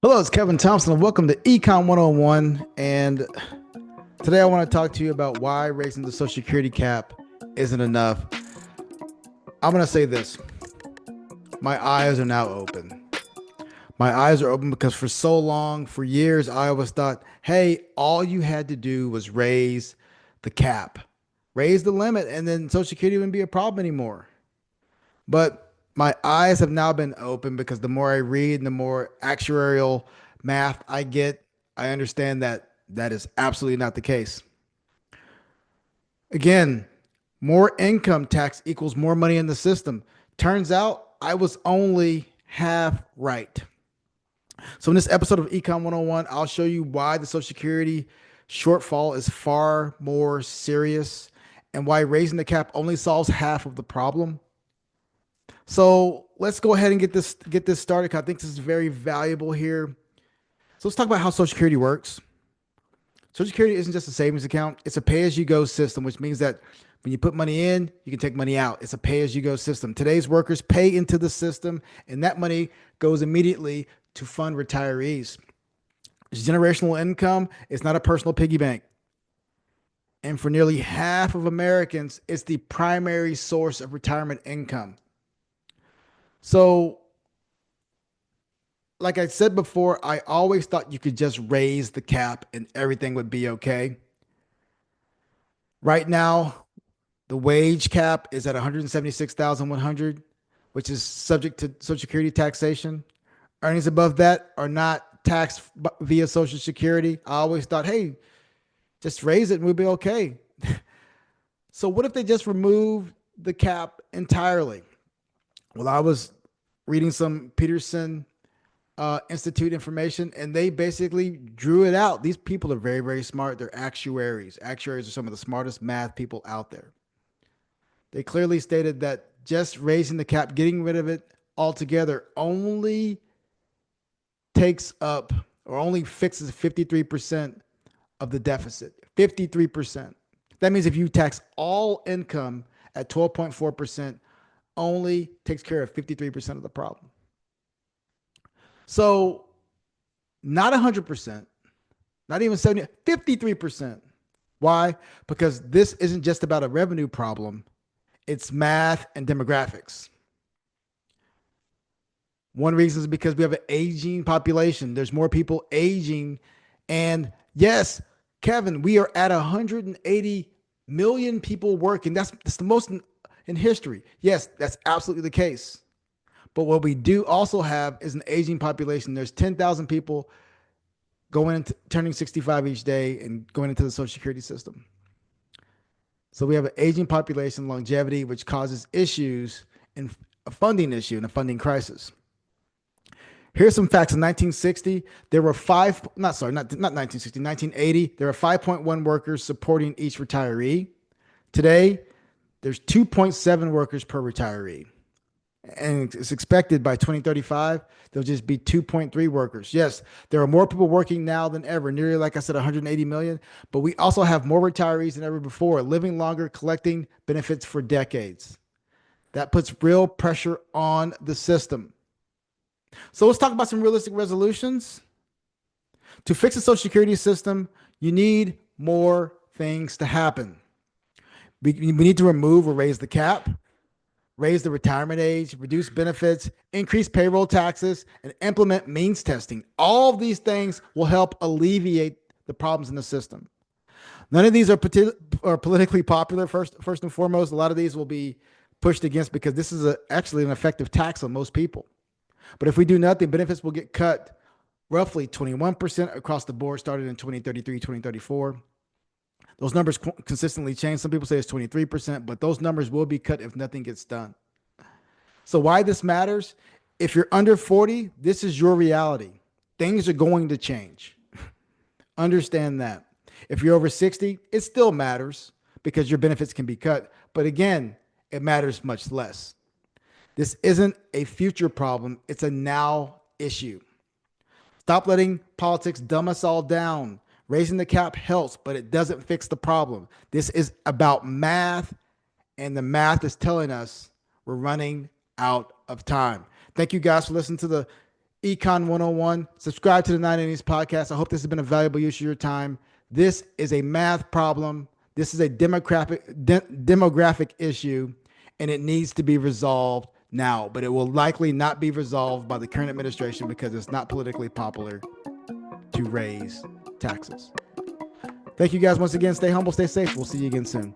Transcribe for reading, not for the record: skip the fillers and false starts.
Hello, it's Kevin Thompson, and welcome to Econ 101. And today I want to talk to you about why raising the Social Security cap isn't enough. I'm going to say this: my eyes are now open. My eyes are open because for so long, for years, I always thought, hey, all you had to do was raise the cap, raise the limit, and then Social Security wouldn't be a problem anymore. But my eyes have now been open because the more I read and the more actuarial math I get, I understand that that is absolutely not the case. Again, more income tax equals more money in the system. Turns out I was only half right. So, in this episode of Econ 101, I'll show you why the Social Security shortfall is far more serious and why raising the cap only solves half of the problem. So let's go ahead and get this started, 'cause I think this is very valuable here. So let's talk about how Social Security works. Social Security isn't just a savings account; it's a pay-as-you-go system, which means that when you put money in, you can take money out. It's a pay-as-you-go system. Today's workers pay into the system, and that money goes immediately to fund retirees. It's generational income. It's not a personal piggy bank. And for nearly half of Americans, it's the primary source of retirement income. So, like I said before, I always thought you could just raise the cap and everything would be okay. Right now, the wage cap is at 176,100, which is subject to Social Security taxation. Earnings above that are not taxed via Social Security. I always thought, hey, just raise it and we'll be okay. So what if they just remove the cap entirely? Well, I was reading some Peterson Institute information, and they basically drew it out. These people are very, very smart. They're actuaries. Actuaries are some of the smartest math people out there. They clearly stated that just raising the cap, getting rid of it altogether, only takes up or only fixes 53% of the deficit. 53%. That means if you tax all income at 12.4%, only takes care of 53% of the problem. So not 100%, not even 70, 53%. Why? Because this isn't just about a revenue problem. It's math and demographics. One reason is because we have an aging population. There's more people aging. And yes, Kevin, we are at 180 million people working. That's the most in history. Yes, that's absolutely the case. But what we do also have is an aging population. There's 10,000 people going into turning 65 each day and going into the Social Security system. So we have an aging population, longevity, which causes issues in a funding issue and a funding crisis. Here's some facts. In 1960, there were not 1960, 1980, there were 5.1 workers supporting each retiree. Today, there's 2.7 workers per retiree. And it's expected by 2035, there'll just be 2.3 workers. Yes, there are more people working now than ever, nearly, like I said, 180 million. But we also have more retirees than ever before, living longer, collecting benefits for decades. That puts real pressure on the system. So let's talk about some realistic resolutions. To fix the Social Security system, you need more things to happen. We need to remove or raise the cap, raise the retirement age, reduce benefits, increase payroll taxes, and implement means testing. All of these things will help alleviate the problems in the system. None of these are politically popular. First and foremost, a lot of these will be pushed against because this is actually an effective tax on most people. But if we do nothing, benefits will get cut roughly 21% across the board, starting in 2033, 2034. Those numbers consistently change. Some people say it's 23%, but those numbers will be cut if nothing gets done. So why this matters? If you're under 40, this is your reality. Things are going to change. Understand that. If you're over 60, it still matters because your benefits can be cut. But again, it matters much less. This isn't a future problem. It's a now issue. Stop letting politics dumb us all down. Raising the cap helps, but it doesn't fix the problem. This is about math, and the math is telling us we're running out of time. Thank you guys for listening to the Econ 101. Subscribe to the 980s podcast. I hope this has been a valuable use of your time. This is a math problem. This is a demographic issue, and it needs to be resolved now, but it will likely not be resolved by the current administration because it's not politically popular to raise taxes. Thank you guys once again. Stay humble, stay safe. We'll see you again soon.